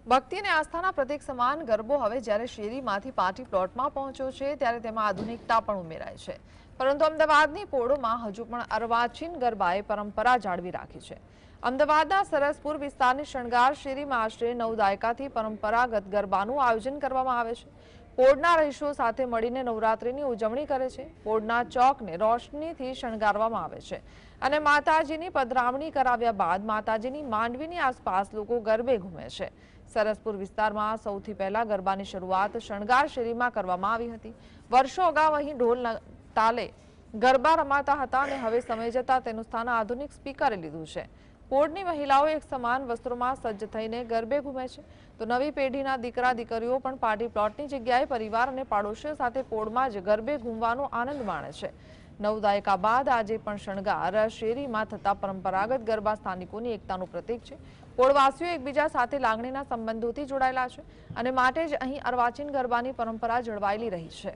ભક્તિ અને આસ્થાના પ્રતીક સમાન ગરબો હવે જ્યારે શેરીમાંથી પાર્ટી પ્લોટમાં પહોંચ્યો છે ત્યારે તેમાં આધુનિકતા પણ ઉમેરાય છે, પરંતુ અમદાવાદની પોળોમાં હજુ પણ અર્વાચીન ગરબાએ પરંપરા જાળવી રાખી છે। અમદાવાદના સરસપુર વિસ્તારની શણગાર શેરીમાં આશરે 9 દાયકાથી પરંપરાગત ગરબાનું આયોજન કરવામાં આવે છે। પોળના રહીશો સાથે મળીને નવરાત્રિની ઉજવણી કરે છે। પોળના ચોકને રોશનીથી શણગારવામાં આવે છે અને માતાજીની પધરામણી કરાવ્યા બાદ માતાજીની માંડવીની આસપાસ લોકો ગરબે ઘૂમે છે। સરસપુર વિસ્તારમાં સૌથી પહેલા ગરબાની શરૂઆત શણગાર શેરીમાં કરવામાં આવી હતી। વર્ષો અગાઉ અહીં ઢોલ તાલે ગરબા રમાતા હતા અને હવે સમય જતાં તેનું સ્થાન આધુનિક સ્પીકરે લીધું છે। પોળની મહિલાઓ એક સમાન વસ્ત્રોમાં સજ્જ થઈને ગરબે ઘૂમે છે, તો નવી પેઢીના દીકરા દીકરીઓ પણ પાર્ટી પ્લોટની જગ્યાએ પરિવાર અને પાડોશીઓ સાથે પોળમાં જ ગરબે ઘૂમવાનો આનંદ માણે છે। 9 દાયકા બાદ આજે પણ શણગાર શેરીમાં થતા પરંપરાગત ગરબા સ્થાનિકોની એકતાનું પ્રતીક છે। પોળવાસીઓ એકબીજા સાથે લાગણીના સંબંધોથી જોડાયેલા છે અને માટે જ અહીં અર્વાચીન ગરબાની પરંપરા જળવાયેલી રહી છે।